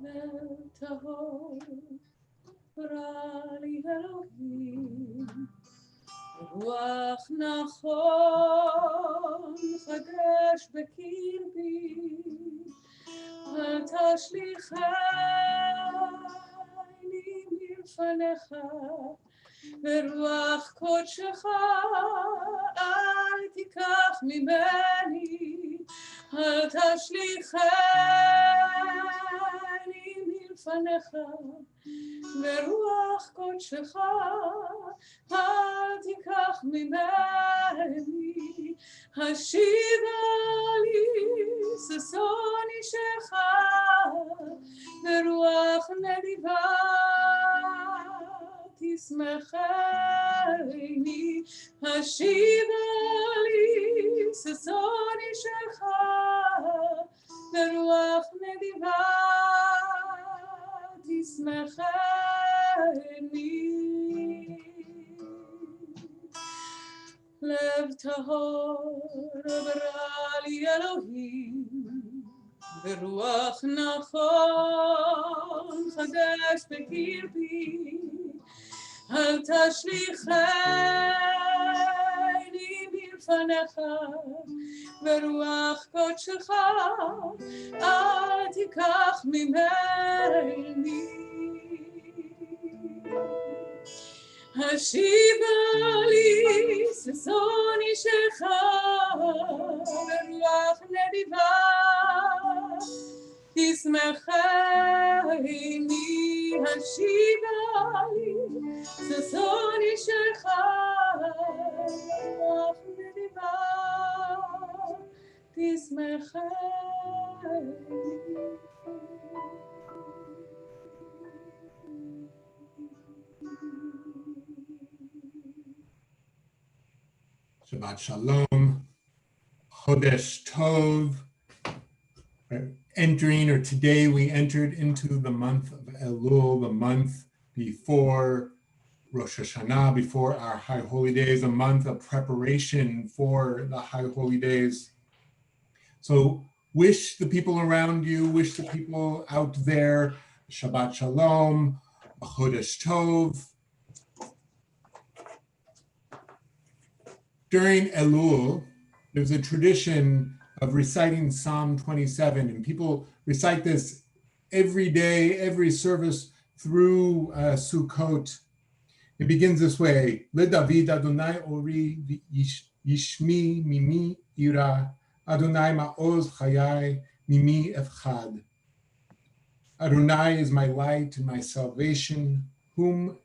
לב טהור ברא לי אלוהים, רוח נכון חדש בקרבי, אל תשליכני מלפניך, ורוח קודשך אל תיקח ממני, אל תשליכני מלפניך, ורוח קודשך אל תיקח ממני, השיבה לי ששון אישך, ורוח נדיבה תשמחני, השיבה לי ששון אישך, ורוח נדיבה תשמחני. לב טהור ברא לי אלוהים, ורוח נכון חדש בקרבי, אל תשליכני מלפניך, ורוח קודשך אל תיקח ממני, השיבה לי ששון אישך, ורוח נדיבה תשמחני, השיבה לי ששון אישך, ורוח נדיבה תשמחני. Shabbat Shalom, Chodesh Tov. Today we entered into the month of Elul, the month before Rosh Hashanah, before our High Holy Days, a month of preparation for the High Holy Days. So wish the people around you, wish the people out there, Shabbat Shalom, Chodesh Tov. During Elul, there's a tradition of reciting Psalm 27, and people recite this every day, every service through Sukkot. It begins this way: Le David Adonai Ori Yishmi Mimi Ira, Adonai Ma'oz Chayai Mimi Efchad. Adonai is my light and my salvation. Whom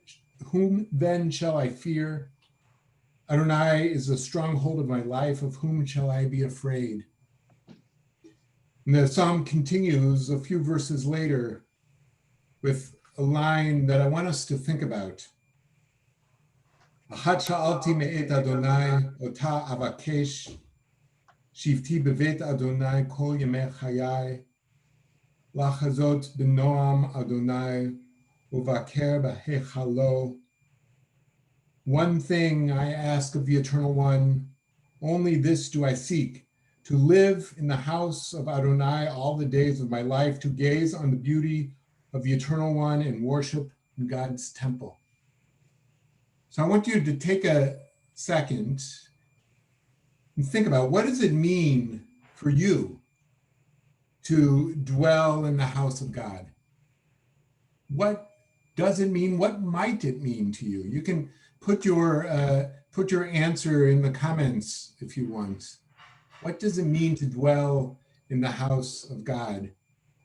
then shall I fear? Adonai is the stronghold of my life. Of whom shall I be afraid? And the psalm continues a few verses later with a line that I want us to think about. Achat sha'alti me'et Adonai, ota avakesh, shivti bevet Adonai kol yemei chayai, lachazot b'noam Adonai, uvaker b'hechalo. One thing I ask of the Eternal One, only this do I seek, to live in the house of Adonai all the days of my life, to gaze on the beauty of the Eternal One and worship in God's temple. So I want you to take a second and think about, what does it mean for you to dwell in the house of God? What does it mean? What might it mean to you? You can put your answer in the comments if you want. What does it mean to dwell in the house of God?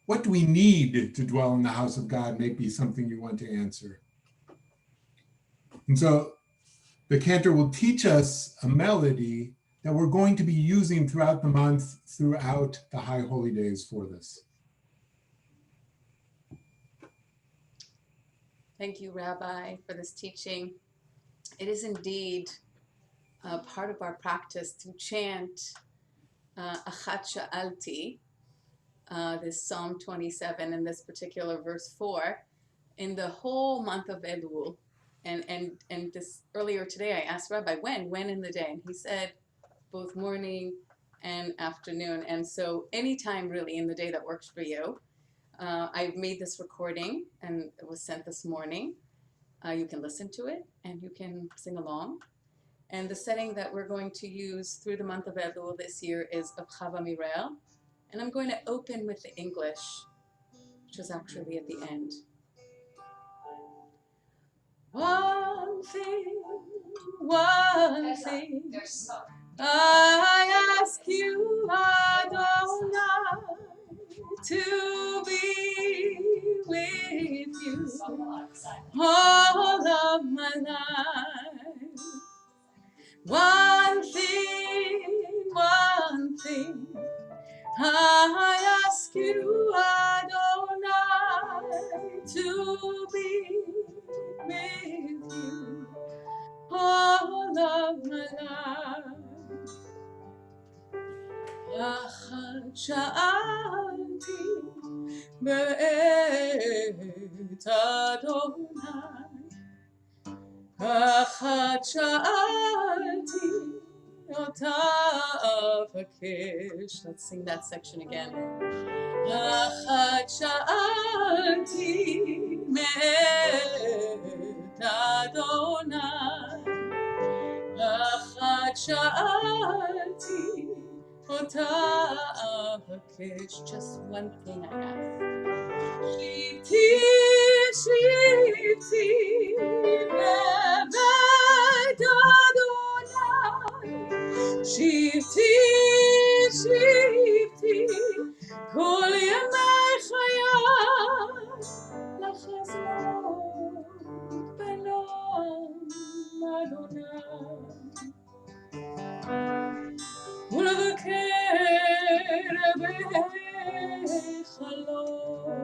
What do we need to dwell in the house of God may be something you want to answer. And so the cantor will teach us a melody that we're going to be using throughout the month, throughout the High Holy Days for this. Thank you, Rabbi, for this teaching. It is indeed part of our practice to chant Achat Sha'alti, this Psalm 27, in this particular verse 4, in the whole month of Elul. And this earlier today, I asked Rabbi, when in the day? And he said both morning and afternoon. And so anytime really in the day that works for you. I made this recording and it was sent this morning. You can listen to it and you can sing along. And the setting that we're going to use through the month of Elul this year is of Chava Mirel. And I'm going to open with the English, which is actually at the end. One thing, I ask you, Adonai, to be with you all of my life. One thing, I ask you, Adonai, to be with you all of my life. אחת שאלתי בעת אדוני, אחת שאלתי אותה אבקש. Let's sing that section again. אחת שאלתי מאת אדוני, אחת שאלתי אותה אבקש. Just one thing I ask. שבתי שבתי לבית אדוני, שבתי שבתי כל ימי חיי, לחזות בנועם אדוני ולבקר בחלום,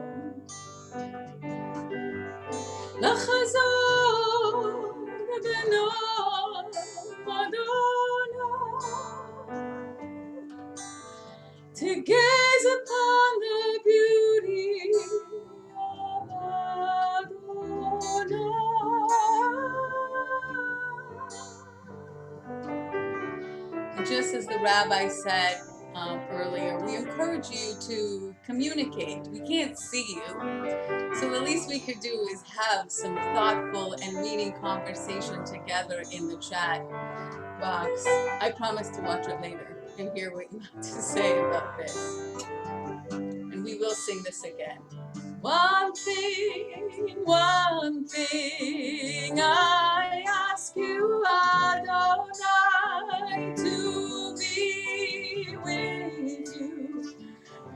לחזות בנועם אדוני, to gaze upon the beauty of Adonai. And just as the rabbi said earlier, we encourage you to communicate. We can't see you, so the least we could do is have some thoughtful and meaning conversation together in the chat box. I promise to watch it later and hear what you have to say about this. And we will sing this again. One thing I ask you, Adonai, to be with you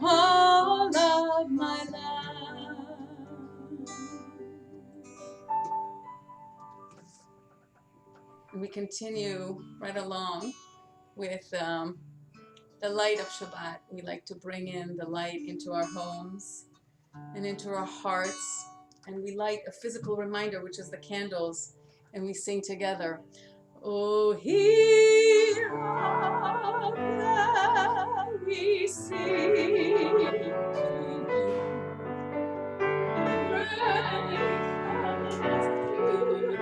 all of my life. And we continue right along with the light of Shabbat. We like to bring in the light into our homes and into our hearts, and we light a physical reminder, which is the candles, and we sing together. Oh, hear our prayer, we sing to you. Praise us to the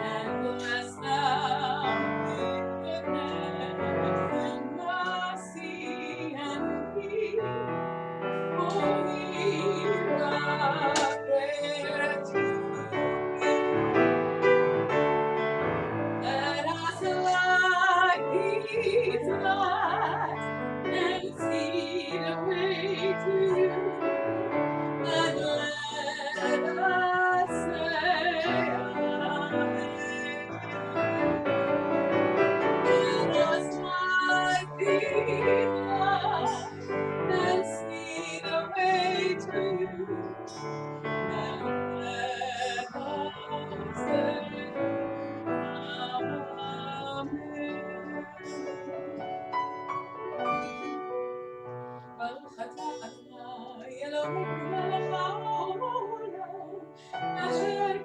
and bless thou with goodness and mercy and peace. Oh, hear our prayer to you. Let us like these lights and see the way to you. And let us say amen. Let us like these lights and see the way to you. And let us say ברוך אתה אדוני אלוהינו מלך העולם אשר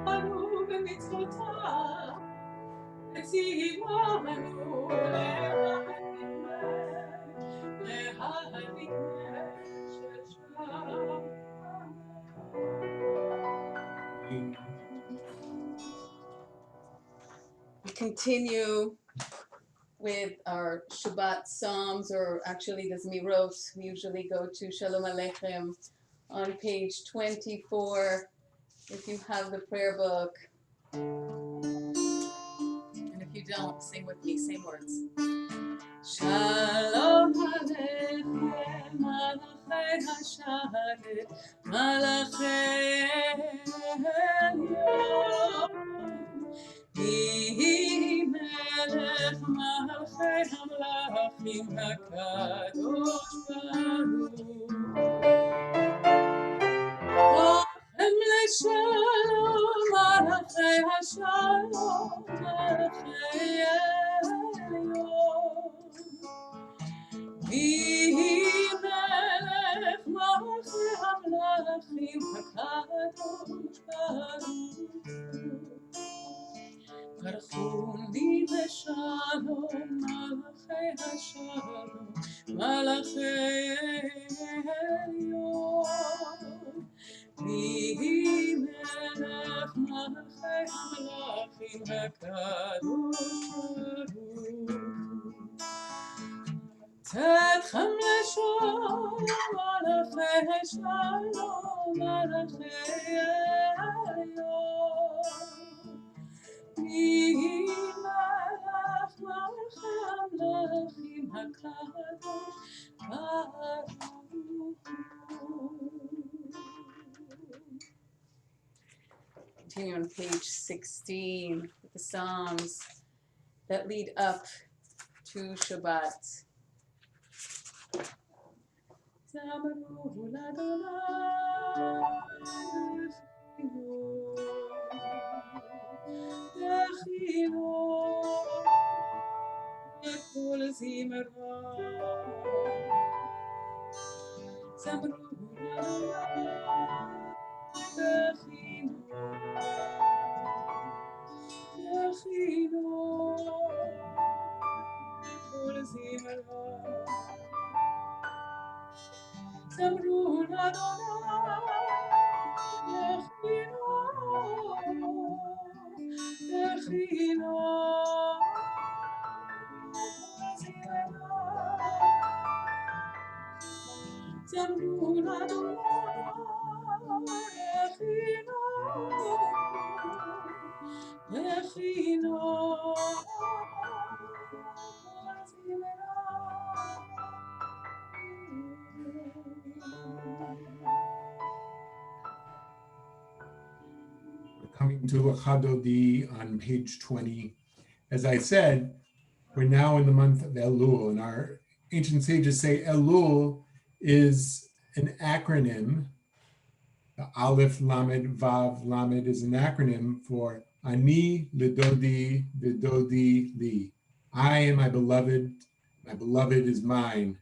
קימנו במצוותיו וציוונו להדליק נר של שבת. We continue with our Shabbat Psalms, or actually the Zmirot. We usually go to Shalom Aleichem on page 24, if you have the prayer book. And if you don't, sing with me, same words. Shalom Aleichem, Malachei HaSharet, Malachei Elyon. He melech malchei hamlachim hakadosh baruch Lochem leshalom malachei hashalom malachei elyon Vihi melech malchei hamlachim hakadosh baruch Barchuni leshalom, malachei hashalom, malachei elyon. Vihi melech malachei hamlachim hakadosh baruch Tetchem leshalom, malachei shalom, malachei elyon. Continue on page 16 with the Psalms that lead up to Shabbat. Coming to Lachadodi on page 20. As I said, we're now in the month of Elul, and our ancient sages say Elul is an acronym. The Aleph Lamed Vav Lamed is an acronym for Ani Lidodi Vidodi Li. I am my beloved is mine.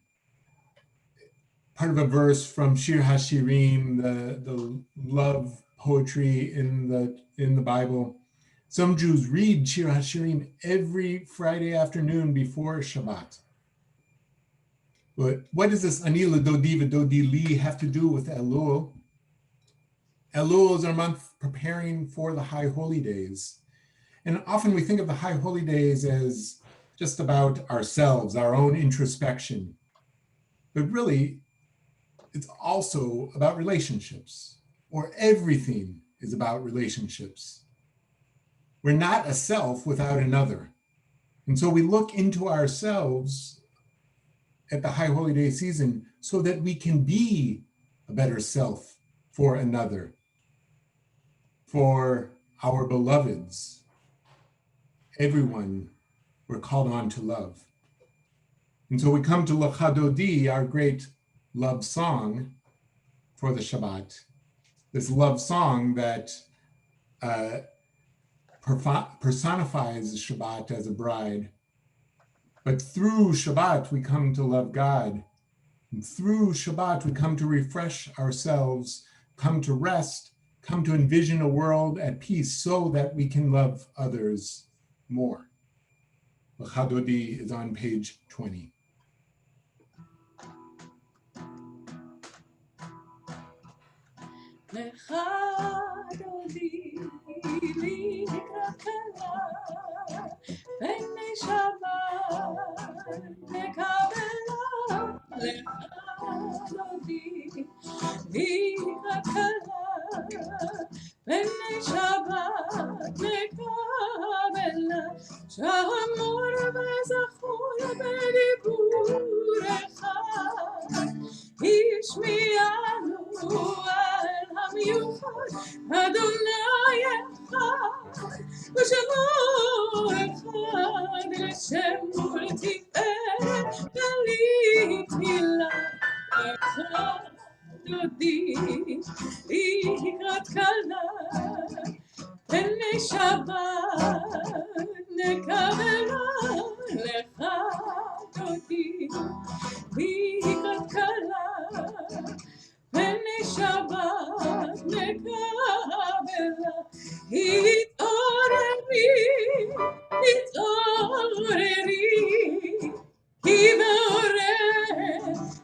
Part of a verse from Shir HaShirim, the love poetry in the Bible. Some Jews read Shir HaShirim every Friday afternoon before Shabbat. But what does this Ani Lidodi Vidodi Li have to do with Elul? Elul is our month preparing for the High Holy Days. And often we think of the High Holy Days as just about ourselves, our own introspection. But really, it's also about relationships, or everything is about relationships. We're not a self without another. And so we look into ourselves at the High Holy Day season so that we can be a better self for another, for our beloveds, everyone we're called on to love. And so we come to Lachadodi, our great love song for the Shabbat, this love song that personifies Shabbat as a bride. But through Shabbat, we come to love God. And through Shabbat, we come to refresh ourselves, come to rest, come to envision a world at peace so that we can love others more. L'chadodi is on page 20. L'chadodi li nikra kala b'nei Shabbat לקראת כלה, פני שבת נקבלה, שמור וזכור בדיבור אחד, השמיענו על המיוחד, אדוני אחד, ושמור אחד, לשם ולתפארת, ולתהילה. דודי לקראת כלה, פני שבת נקבלה, לך דודי לקראת כלה, פני שבת נקבלה. התעוררי, התעוררי, כי מעורר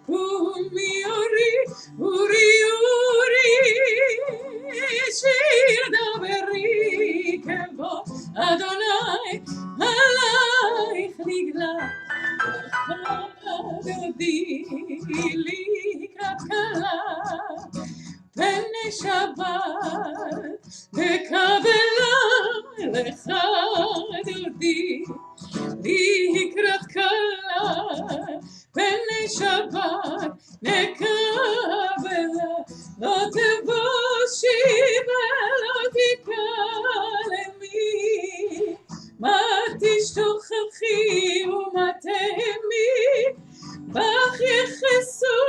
ומי אורי, אורי, אורי, שיר דברי כבוא אדוני עלייך נגלה. דודי לקראת כלה, פני שבת נקבלה, לך דודי לקראת כלה, פני שבת נקבלה. לא תבושי ולא תיכלמי, מה תשתוכחי ומה תהמי, בך יחסו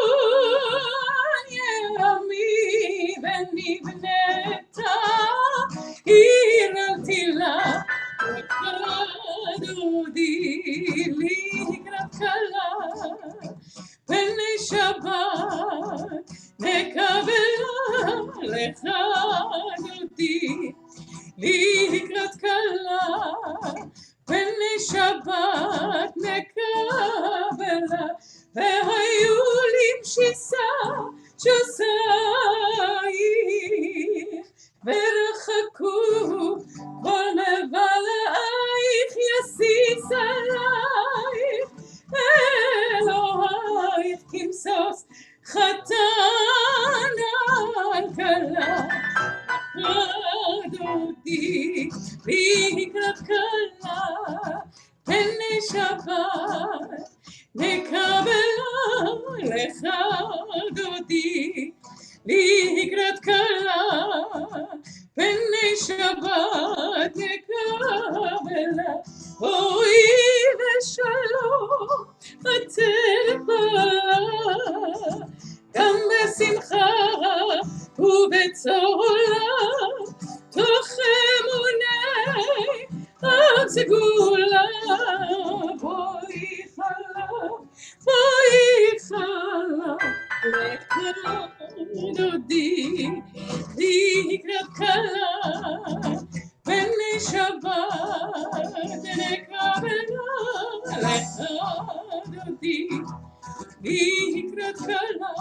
ימי, ונבנתה עיר אל תילה. דודי לקראת כלה, פני שבת נקבלה, לך דודי לקראת כלה, פני שבת נקבלה. והיו למשיסה שוסייך, ורחקו כל מבלעייך, יסיס עלייך אלוהייך, כמסוס חתן על כלה. דודי לקראת כלה, פני שבת נקבלה, לך דודי לקראת כלה, פני שבת נקבלה. אוי ושלום התקבלה, גם בשמחה ובצהלה, תוך אמוני עד סגולה. בואי חלב, בואי חלב, לקרוא דודי לקראת כלה, פני שבת נקבלה, לך דודי לקראת כלה,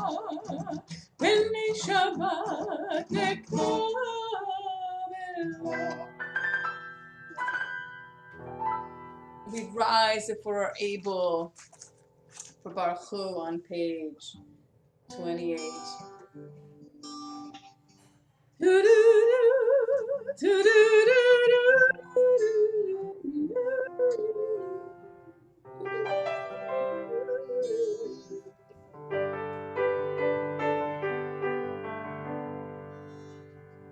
פני שבת נקבלה. We rise if we're able for Baruch Hu on page 28.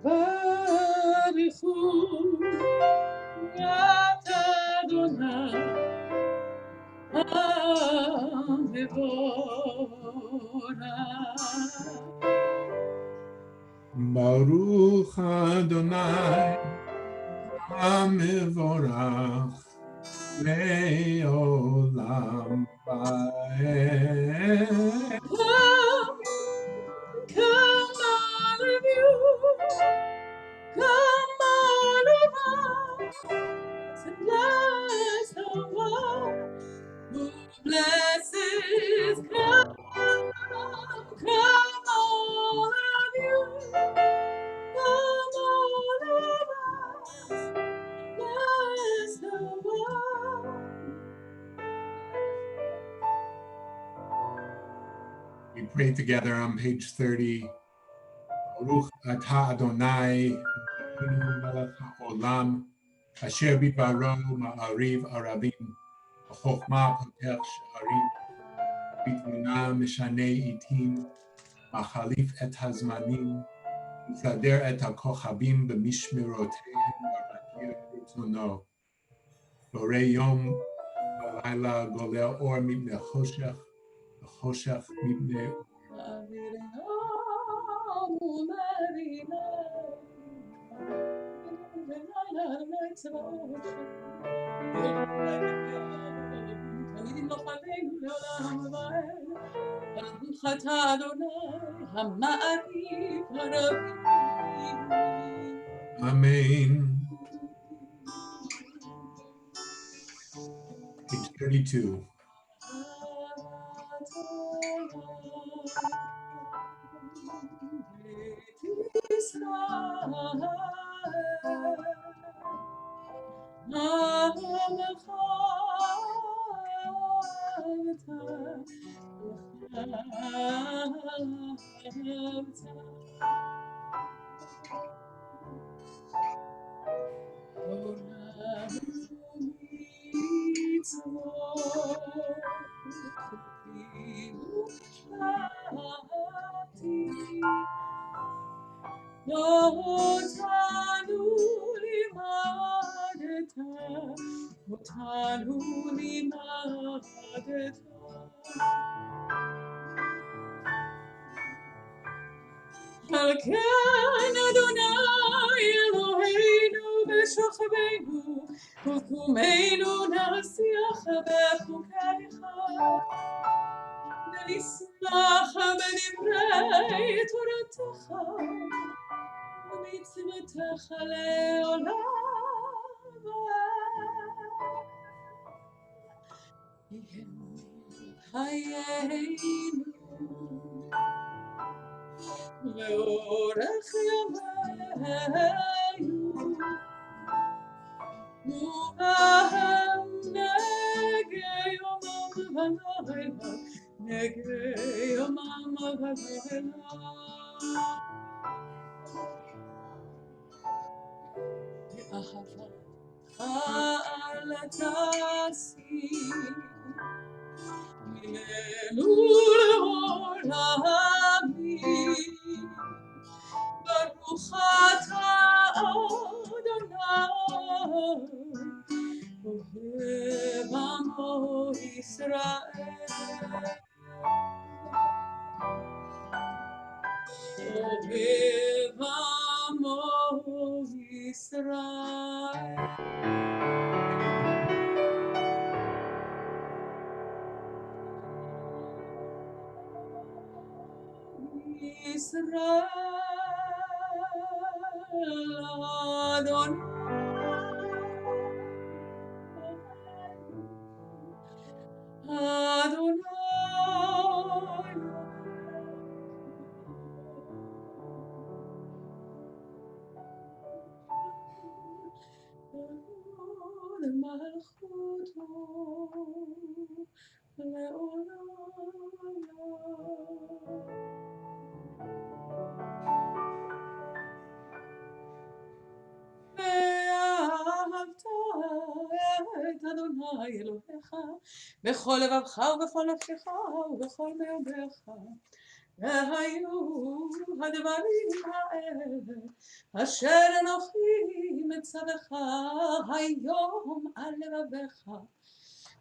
Baruch Hu Adonai Baruch Adonai HaMevorach Le'olam Va'ed. Come all of you, come all of us, and bless the one who blesses. Come all of you, come all of us, bless the one. We pray together on page 30. ברוך אתה אדוני אלוהינו מלך העולם, אשר בדברו מעריב ערבים, בחוכמה פותח שערים, בתבונה משנה עתים, מחליף את הזמנים, מסדר את הכוכבים במשמרותיהם ומכיר רצונו. בורא יום ולילה גולל אור מפני חושך, וחושך מפני אור. תמיד נוחלים לעולם ועד, ברוך אתה אדוני המעריב הרבים. Amen. Page 32. אותנו לימדת. על כן אדוני אלוהינו בשוכבנו ובקומנו נשיח בחוקיך ונשמח בדברי תורתך ומצוותיך לעולם ועד. חיינו לאורך ימינו ובהם נגה יומם ולילה, נגה יומם ולילה. באהבתך אל תסיר ממנו לעולמים. ברוך אתה אדוני אוהב עמו ישראל, אוהב עמו ישראל. ישראל אדוני מלכותו לעולם. ואהבת את אדוני אלוהיך בכל לבבך ובכל נפשך ובכל מאודיך. והיו הדברים האלה אשר אנוכי מצווך היום על לבביך,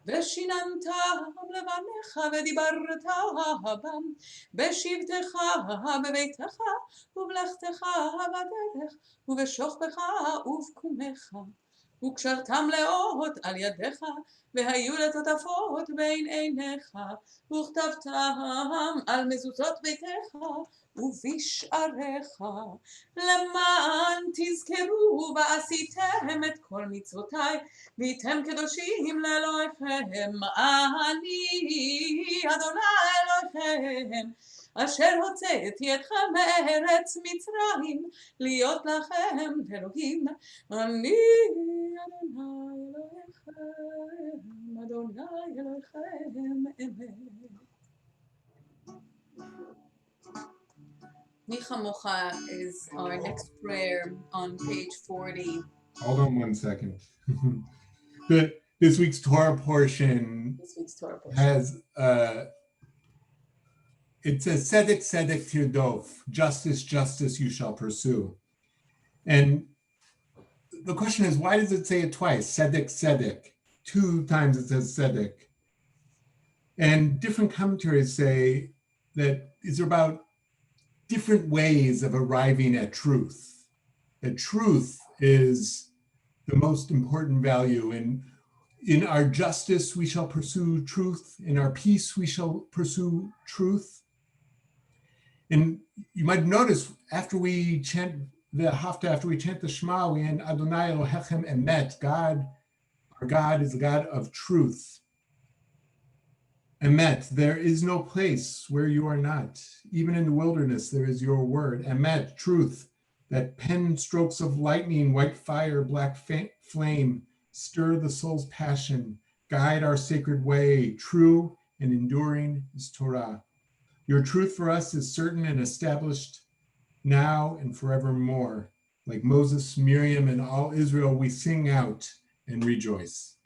ושיננתם לבניך ודיברת בם בשבתך בביתך ובלכתך בדרך ובשוכבך ובקומך, וקשרתם לאות על ידיך והיו לטוטפות בין עיניך, וכתבתם על מזוזות ביתך ובשעריך, למען תזכרו ועשיתם את כל מצוותיי והייתם קדושים לאלוהיכם. אני אדוני אלוהיכם אשר הוצאתי אתכם מארץ מצרים להיות לכם אלוהים. אני אדוני אלוהיכם, אדוני אלוהיכם אמת. Mi chamocha is our next prayer on page 40. Hold on one second. This week's Torah portion This week's Torah portion. has it says tzedek tzedek tirdof, justice justice you shall pursue. And the question is, why does it say it twice? Tzedek tzedek. 2 times it says tzedek. And different commentaries say that it's about different ways of arriving at truth. That truth is the most important value. And in our justice, we shall pursue truth. In our peace, we shall pursue truth. And you might notice after we chant the Haftarah, after we chant the Shema, we end Adonai Elohechem Emet. God, our God is a God of truth. Emet, there is no place where you are not. Even in the wilderness, there is your word. Emet, truth, that pen strokes of lightning, white fire, black flame, stir the soul's passion, guide our sacred way. True and enduring is Torah. Your truth for us is certain and established now and forevermore. Like Moses, Miriam, and all Israel, we sing out and rejoice.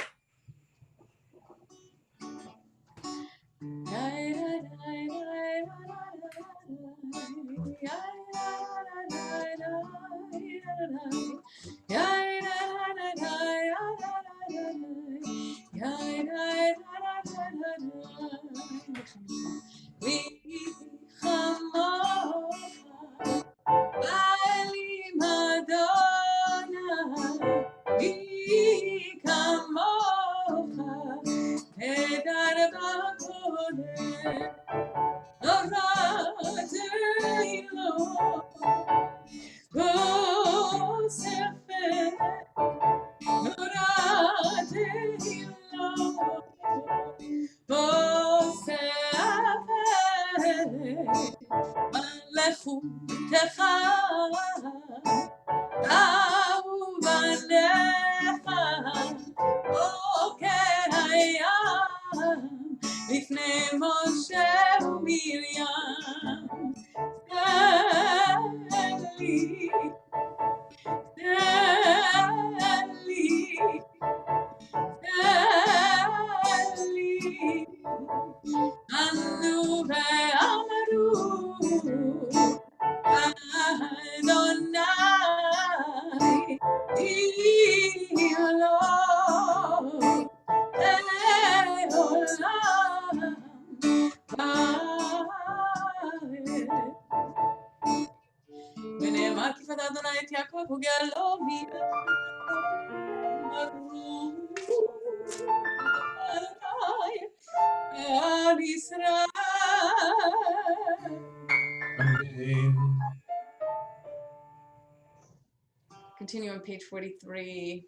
Continue on page 43,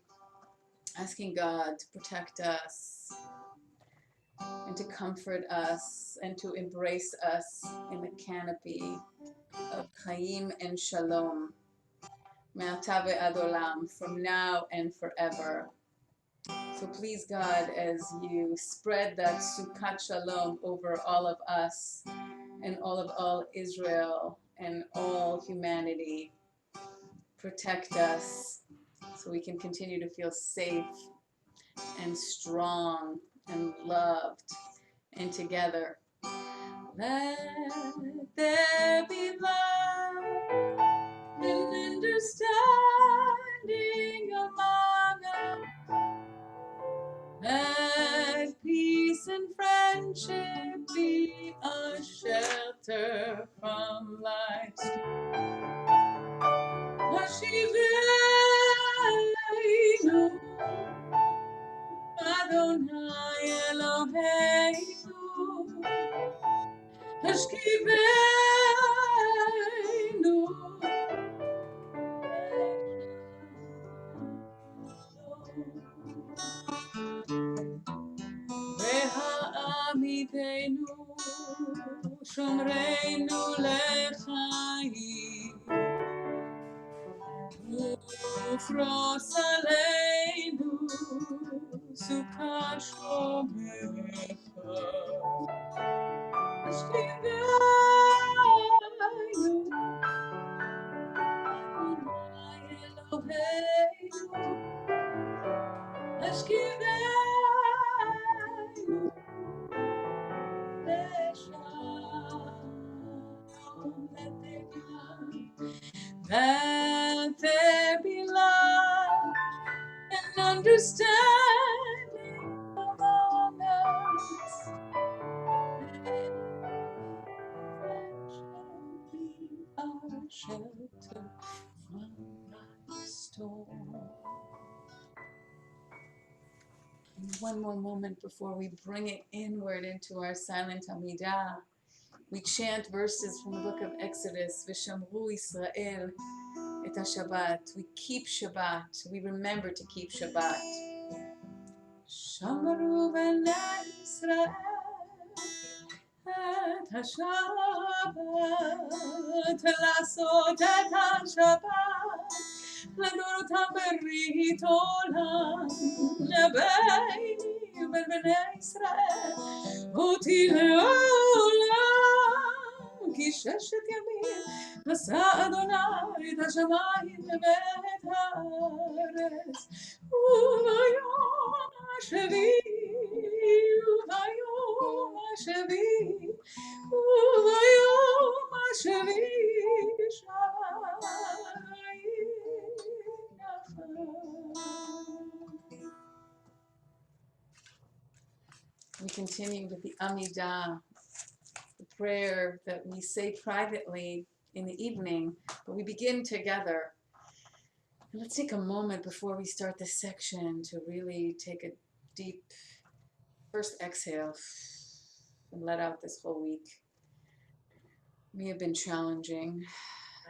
asking God to protect us and to comfort us and to embrace us in the canopy of Chaim and Shalom, Me'ata ve'ad olam, from now and forever. So please, God, as you spread that Sukkot Shalom over all of us and all Israel and all humanity, protect us so we can continue to feel safe and strong and loved and together. Let there be love and understanding among us. Let peace and friendship be a shelter from life's Hashivenu Adonai Eloheinu Hashkivenu Ve'ha'amitenu Shomreinu Lechaim Ufros Aleinu Sukkah Shomecha Hashkivenu that there be love and understanding among us. That shall be our shelter from the storm. And one more moment before we bring it inward into our silent Amidah. We chant verses from the book of Exodus, V'shamru Yisrael et Shabbat. We keep Shabbat. We remember to keep Shabbat. Shamru b'nei Yisrael et Shabbat. Lasot et Shabbat. לדורותם ברית עולם. לביני ובין בני ישראל. אותי לעולם, כי ששת ימים עשה אדוני את השמיים ואת הארץ, וביום השביעי שמיים נפל. We continue with the Amidah, the prayer that we say privately in the evening, but we begin together. And let's take a moment before we start this section to really take a deep first exhale and let out this whole week. May have been challenging,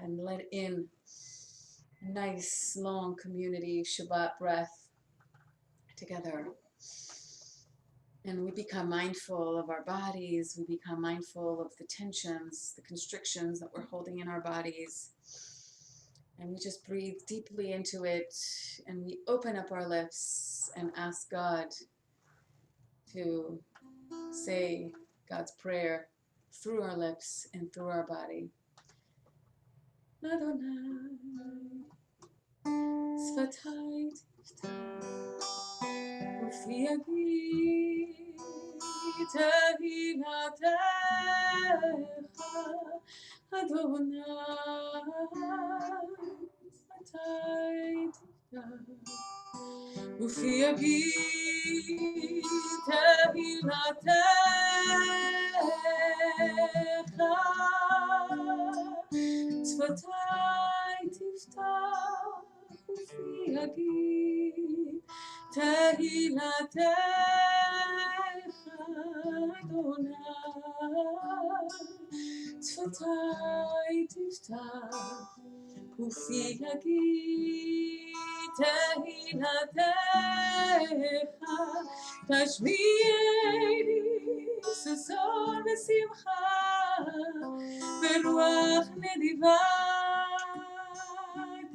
and let in a nice long community Shabbat breath together. And we become mindful of our bodies, we become mindful of the tensions, the constrictions that we're holding in our bodies. And we just breathe deeply into it, and we open up our lips and ask God to say God's prayer through our lips and through our body. Adonai, Sfatai Tiftach, Ufi Yagi Tehilatecha, Adonai, Sfatai Tiftach, Ufi Yagi Tehilatecha, שפתיי תפתח ופי יגיד תהילתך אדוני. שפתיי תפתח ופי יגיד תהילתך. תשמיעני ששון ושמחה ברוח נדיבה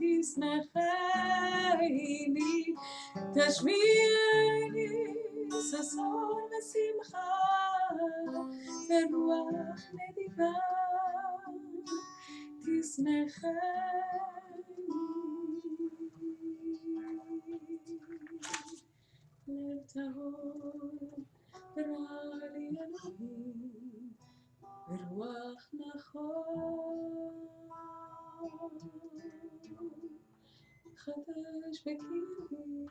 תשמחני. תשמיעני ששון ושמחה ברוח נדיבה תשמחני. לב טהור ברא לי אלוהים ברוח נכון חדש בקרבי.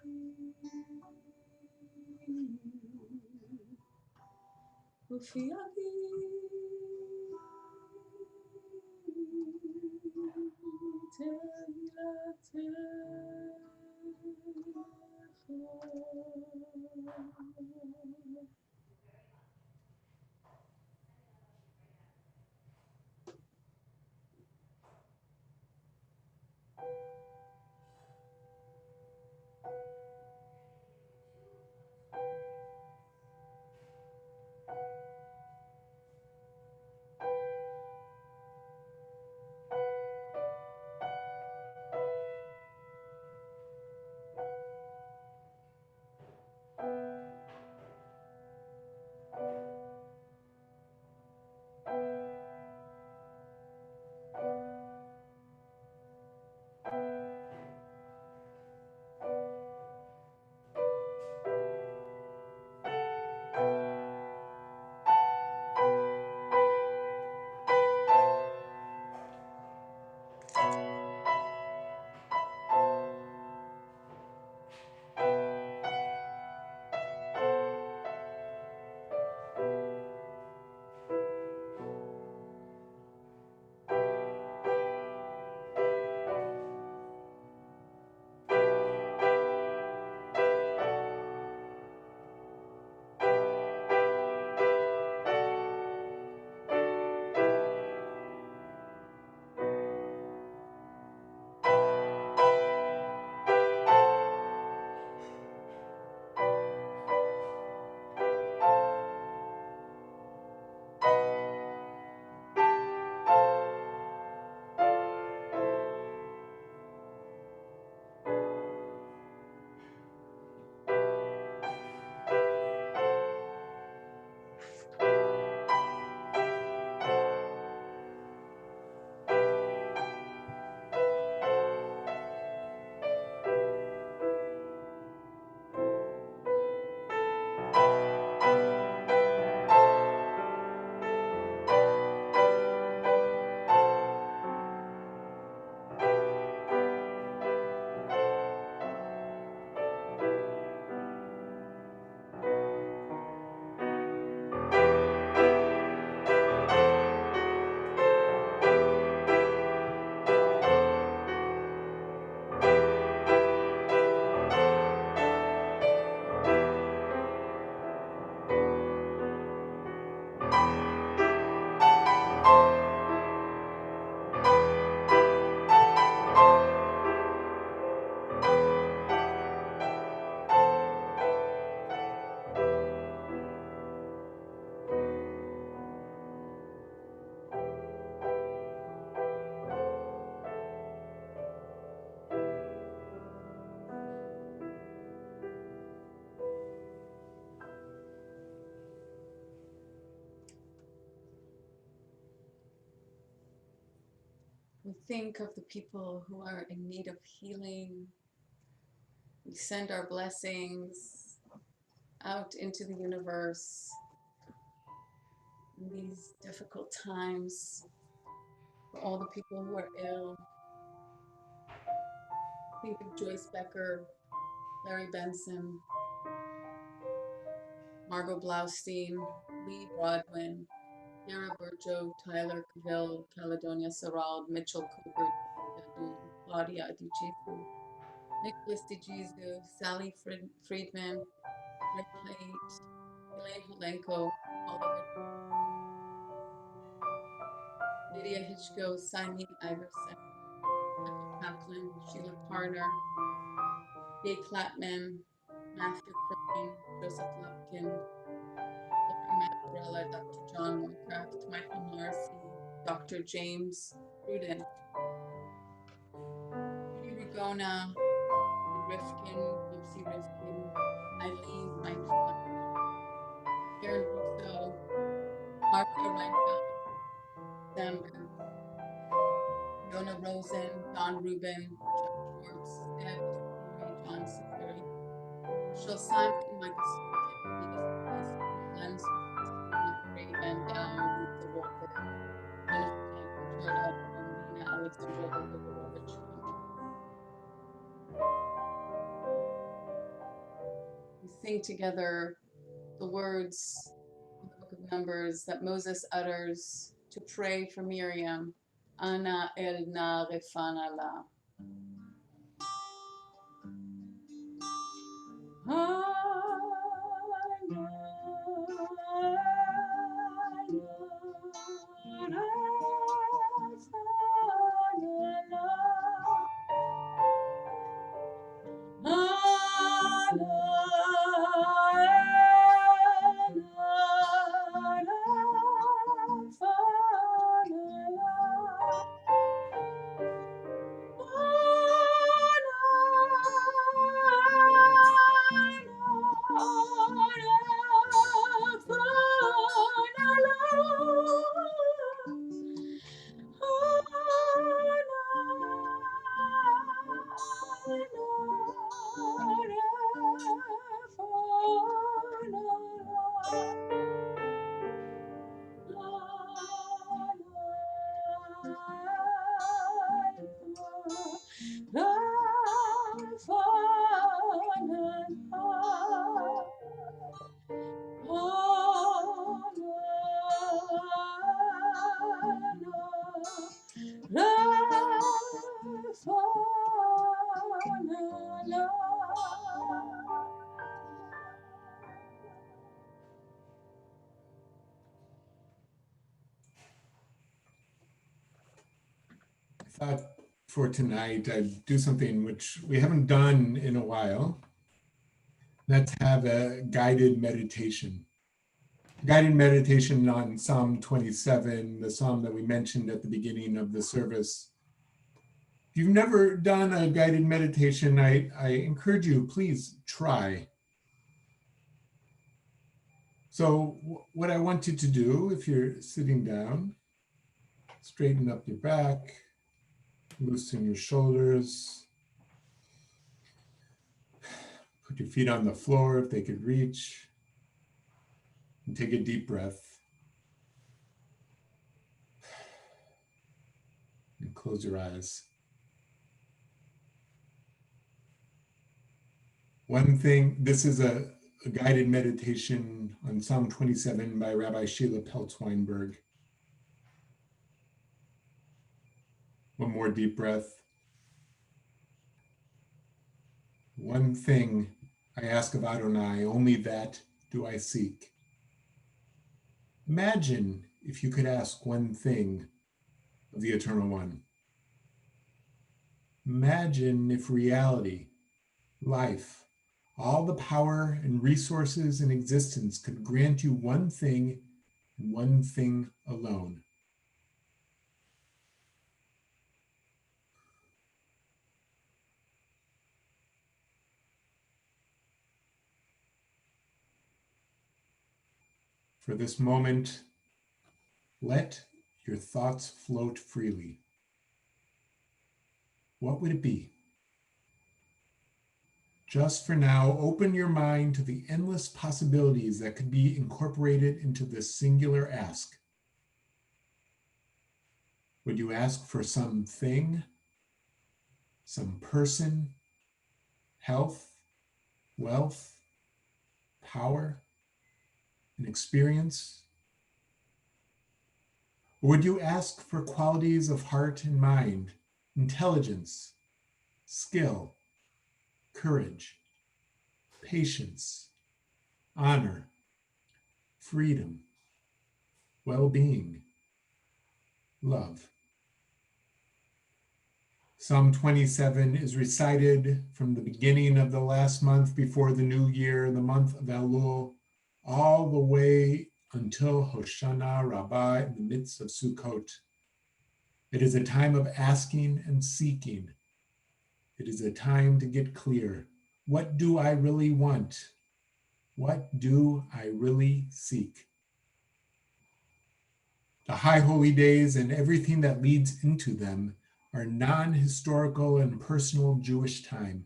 ופי יגיד תהילתך. We think of the people who are in need of healing. We send our blessings out into the universe in these difficult times for all the people who are ill. Think of Joyce Becker, Larry Benson, Margot Blaustein, Lee Broadwin, Kara Burjo, Tyler Cavill, Caledonia Sarald, Mitchell Cooper, Claudia Adichie, Nicholas DeJesus, Sally Friedman, Rick Haight, Elaine Holenko, Oliver, Lydia Hitchko, Simon Iverson, Michael Kaplan, Sheila Parner, Jay Clapman, Matthew Crane, Joseph Lupkin, Laurie Mazzarella, Dr. John Moorcraft, Michael Marcy, Dr. James Pruden, Judy Ragona, Rifkin, Gypsy Rifkin, Eileen Reinfeldt, Karen Russo, Marcia Reinfeldt, Sam Booth, Fiona Rosen, Don Rubin, Jeff Schwartz, Deb Safiri, John Safiri, Michelle Simon, Michael Sutton, Edith Casey, Glenn Swift, Mark Ray Van Dow, Lisa Walker, Jennifer Piper, Jared Edwin, Lena Alexandra Olgorovich Fontes. We sing together the words in the book of Numbers that Moses utters to pray for Miriam. Ana el na refana la. I thought for tonight I'd do something which we haven't done in a while. Let's have a guided meditation. Guided meditation on Psalm 27, the psalm that we mentioned at the beginning of the service. If you've never done a guided meditation, I encourage you, please try. So what I want you to do, if you're sitting down, straighten up your back, loosen your shoulders, put your feet on the floor if they could reach, and take a deep breath. And close your eyes. One thing, this is a guided meditation on Psalm 27 by Rabbi Sheila Peltz-Weinberg. One more deep breath. One thing I ask of Adonai, only that do I seek. Imagine if you could ask one thing of the Eternal One. Imagine if reality, life, all the power and resources in existence could grant you one thing and one thing alone. For this moment, let your thoughts float freely. what would it be? Just for now, open your mind to the endless possibilities that could be incorporated into this singular ask. Would you ask for something, some person, health, wealth, power, an experience? Or would you ask for qualities of heart and mind, intelligence, skill, courage, patience, honor, freedom, well-being, love? Psalm 27 is recited from the beginning of the last month before the new year, the month of Elul, all the way until Hoshana Rabbah in the midst of Sukkot. It is a time of asking and seeking. It is a time to get clear. What do I really want? What do I really seek? The high holy days and everything that leads into them are non-historical and personal Jewish time.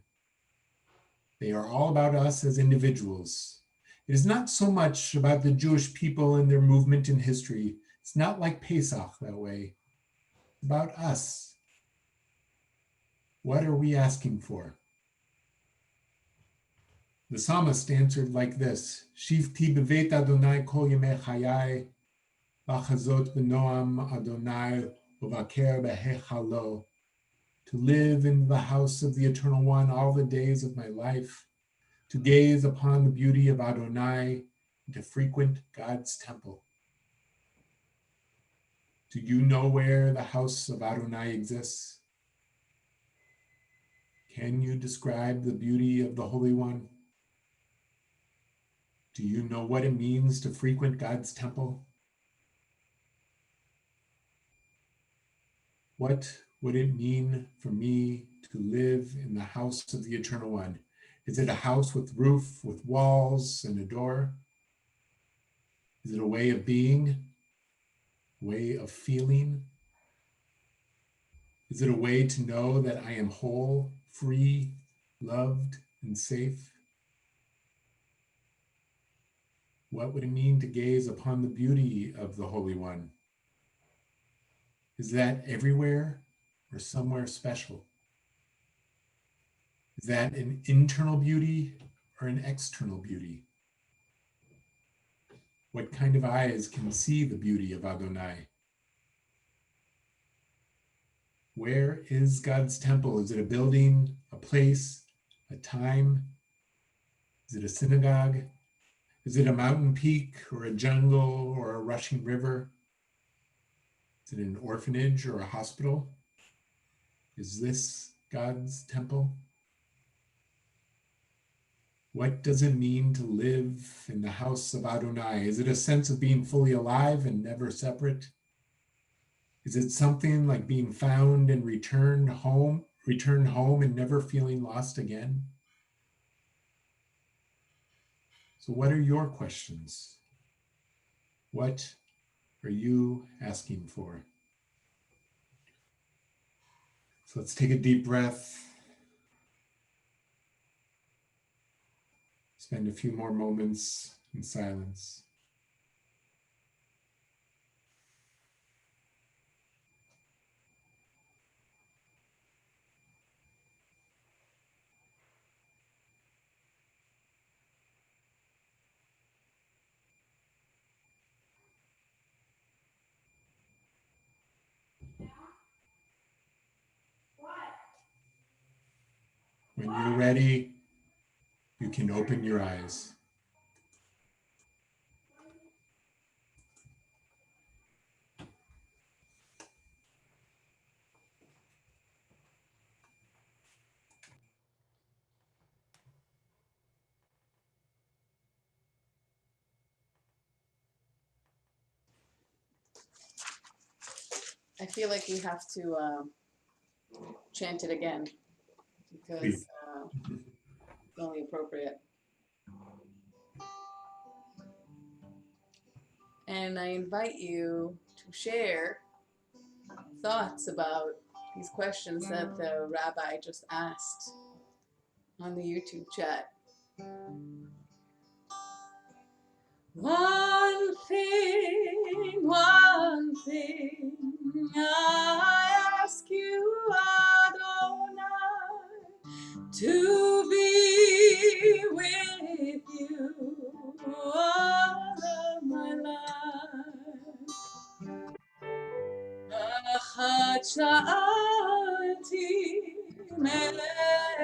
They are all about us as individuals. It is not so much about the Jewish people and their movement in history. It's not like Pesach that way. It's about us. What are we asking for? The psalmist answered like this: Shivti bevet Adonai kol yemei chayai, lachazot b'noam Adonai uvaker behechalo. To live in the house of the Eternal One all the days of my life, to gaze upon the beauty of Adonai, and to frequent God's temple. Do you know where the house of Adonai exists? Can you describe the beauty of the Holy One? Do you know what it means to frequent God's temple? What would it mean for me to live in the house of the Eternal One? Is it a house with roof, with walls and a door? Is it a way of being, a way of feeling? Is it a way to know that I am whole, free, loved, and safe? What would it mean to gaze upon the beauty of the Holy One? Is that everywhere or somewhere special? Is that an internal beauty or an external beauty? What kind of eyes can see the beauty of Adonai? Where is God's temple? Is it a building, a place, a time? Is it a synagogue? Is it a mountain peak or a jungle or a rushing river? Is it an orphanage or a hospital? Is this God's temple? What does it mean to live in the house of Adonai? Is it a sense of being fully alive and never separate? Is it something like being found and returned home and never feeling lost again? So what are your questions? What are you asking for? So let's take a deep breath. Spend a few more moments in silence. When you're ready, you can open your eyes. I feel like we have to chant it again because it's only appropriate. And I invite you to share thoughts about these questions that the rabbi just asked on the YouTube chat. One thing I ask you, Adonai, to be with you all of my life. אחת שאלתי מאדון,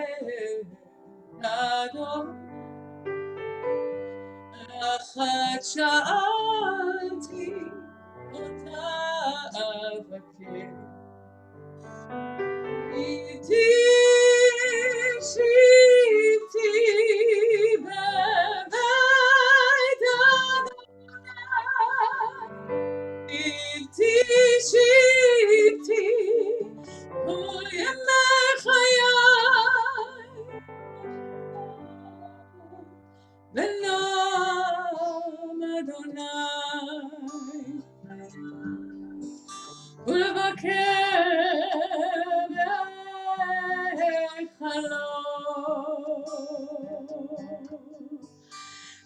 אחת שאלתי אותה אבקש, איתי שבתי בבית אדוני, איתי שבתי כל ימי חיי, בנועם אדוני, ולבקר בהיכלו,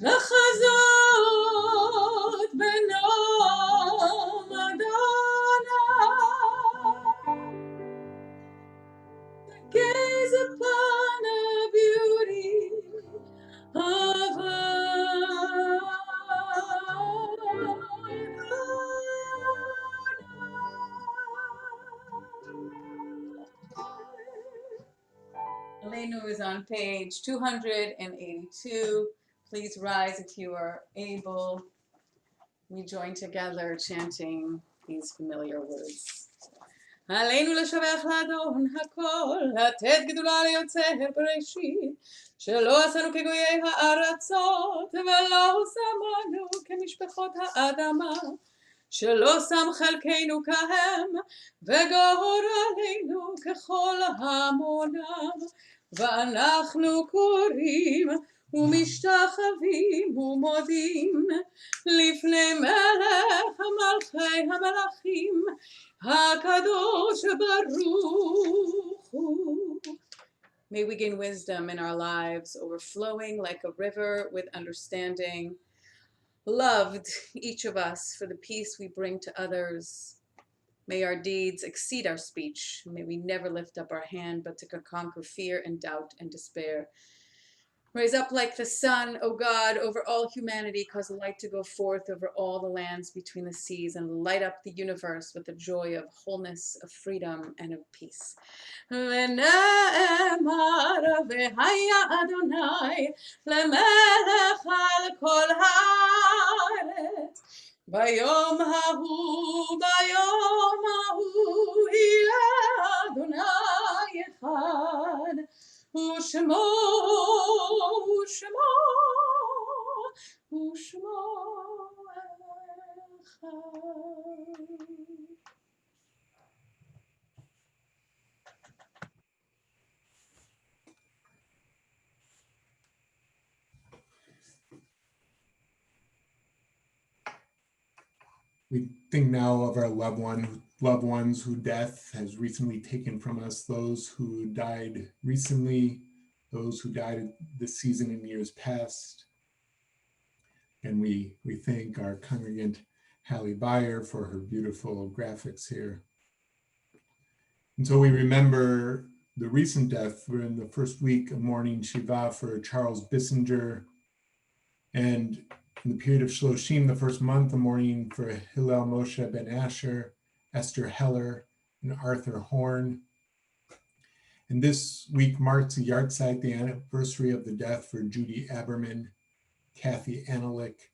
לחזות בנועם אדוני, gaze upon the beauty of Aleinu is on page 282. Please rise if you are able. We join together chanting these familiar words. עלינו לשבח לאדון הכל, לתת גדולה ליוצר בראשית, שלא עשינו כגויי הארצות, ולא שמנו כמשפחות האדמה, שלא שם חלקנו כהם, וגורלנו ככל המונם, ואנחנו קוראים ומשתחווים ומודים לפני מלך מלכי המלכים, HaKadosh Baruch Hu. May we gain wisdom in our lives, overflowing like a river with understanding. Loved, each of us, for the peace we bring to others. May our deeds exceed our speech. May we never lift up our hand, but to conquer fear and doubt and despair. Raise up like the sun, O God, over all humanity, cause light to go forth over all the lands between the seas, and light up the universe with the joy of wholeness, of freedom, and of peace. ונאמר והיה אדוני למלך על כל הארץ, ביום ההוא יהיה אדוני אחד, ושמו אחד. We think now of our loved ones who death has recently taken from us, those who died recently, those who died this season in years past. And we thank our congregant Hallie Beyer for her beautiful graphics here. And so we remember the recent death. We're in the first week of mourning Shiva for Charles Bissinger, and in the period of Shloshim, the first month of mourning for Hillel Moshe ben Asher, Esther Heller, and Arthur Horn. And this week marks the yahrzeit, the anniversary of the death for Judy Aberman, Kathy Analik,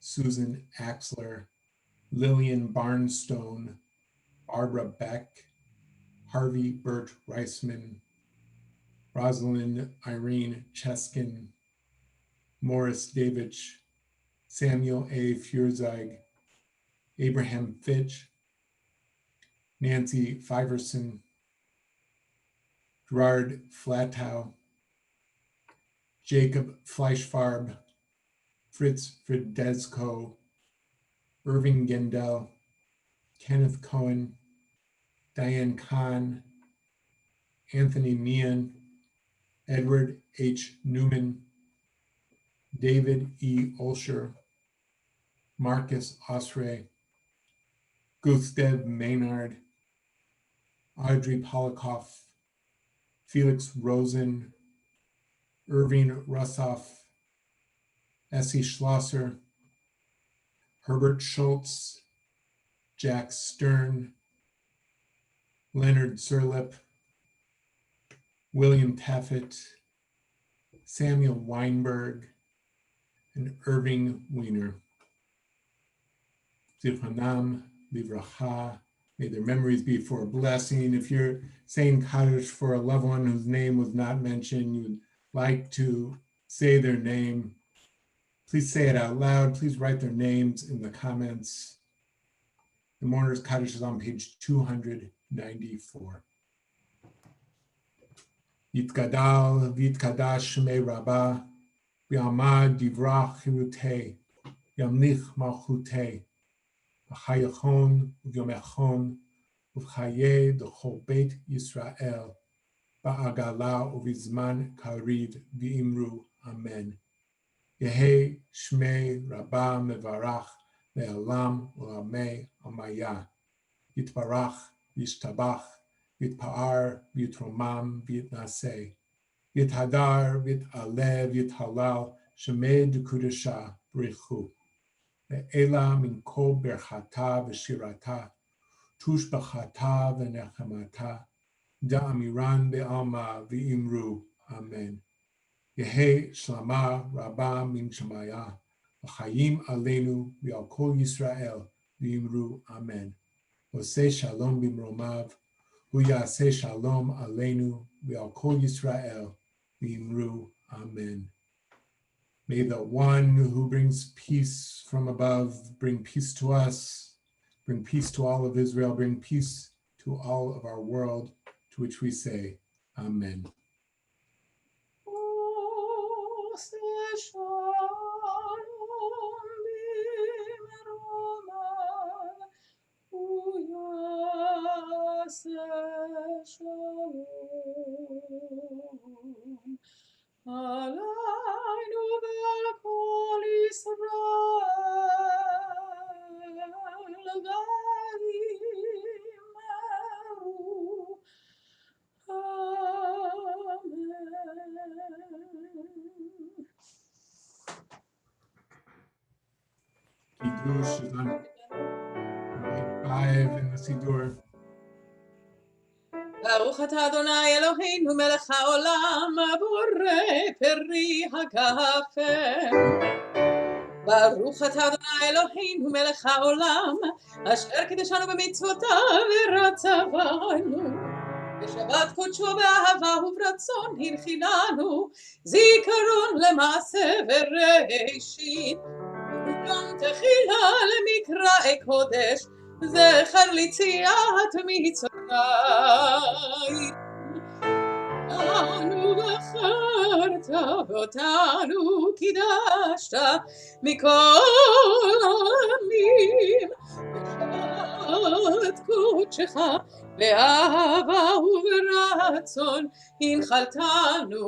Susan Axler, Lillian Barnstone, Barbara Beck, Harvey Burt Reisman, Rosalind Irene Cheskin, Morris Davich, Samuel A. Furzig, Abraham Fitch, Nancy Fiverson, Gerard Flatow, Jacob Fleischfarb, Fritz Fridezko, Irving Gendel, Kenneth Cohen, Diane Kahn, Anthony Meehan, Edward H. Newman, David E. Olsher, Marcus Osray, Gustav Maynard, Audrey Polikoff, Felix Rosen, Irving Russoff, Essie Schlosser, Herbert Schultz, Jack Stern, Leonard Zerlip, William Taffet, Samuel Weinberg, and Irving Weiner. Zivranam Livracha. May their memories be for a blessing. If you're saying Kaddish for a loved one whose name was not mentioned, you would like to say their name, please say it out loud. Please write their names in the comments. The Mourner's Kaddish is on page 294. Yitgadal v'yitkadash shmei rabbah, v'yamad divrach chirutei, yamlich malchutei, v'chayachon v'yomechon, v'chaye d'chol beit Yisrael, ba'agala uvizman kariv v'imru amen. Yehi shmei rabbah mevarach le'olam u'amei amaya. Yitbarach v'yishtabach v'yitpa'ar v'yitromam v'yitnaseh. Yithadar v'yitalev v'yithalal shemei d'kudesha b'richu. Ve'ela min kol berchata v'shirata tushbachata v'nechamata da'amiran be'alma v'imru amen. Yehi shlama rabba min shemaya v'chayim aleinu v'al kol Yisrael v'imru amen. Oseh shalom b'mromav hu yaseh shalom aleinu v'al kol Yisrael v'imru amen. May the one who brings peace from above bring peace to us, bring peace to all of Israel, bring peace to all of our world, to which we say, Amen. Alaynu ve'al kol Yisrael v'yimeru. Amen. Kiddush is on page 5 in the Siddur. ברוך אתה אדוני אלוהינו מלך העולם בורא פרי הגפן. ברוך אתה אדוני אלוהינו מלך העולם אשר קידשנו במצוותיו ורצבנו. בשבת קודשו באהבה וברצון הנחילנו זיכרון למעשה וראשית. וגם תחילה למקראי קודש זכר ליציאת מצרים. אנו בחרת ואותנו קידשת מכל העמים. בשבת קודשך באהבה וברצון הנחלתנו.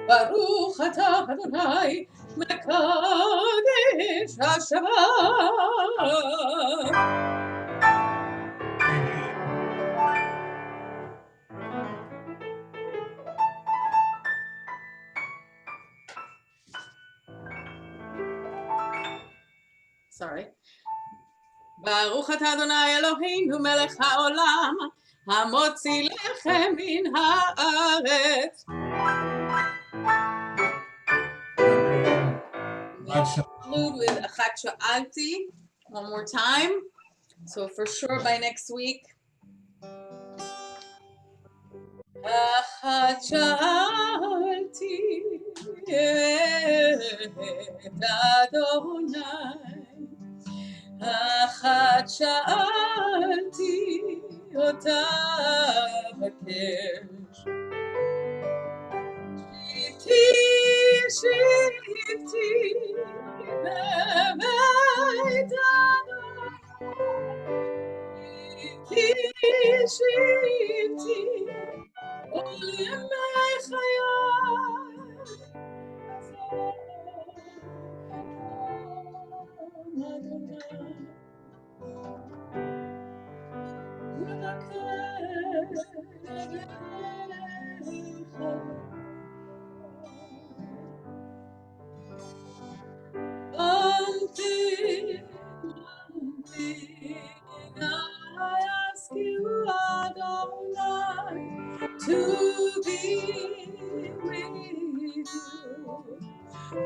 ברוך אתה אדוני מקדש השבת. Sorry. ברוך אתה אדוני אלוהינו מלך העולם המוציא לחם מן הארץ. Conclude with Achat Sha'alti one more time. So for sure by next week. Achat Sha'alti et Adonai. אחת שאלתי אותה בקש. שבתי בבית אדוני. שבתי I ask you, Adonai, to be with you,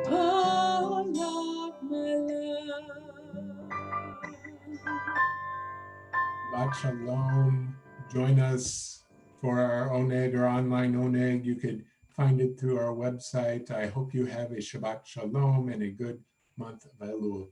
all of my life. Shabbat Shalom. Join us for our Oneg or online Oneg. You could find it through our website. I hope you have a Shabbat Shalom and a good month of Elul.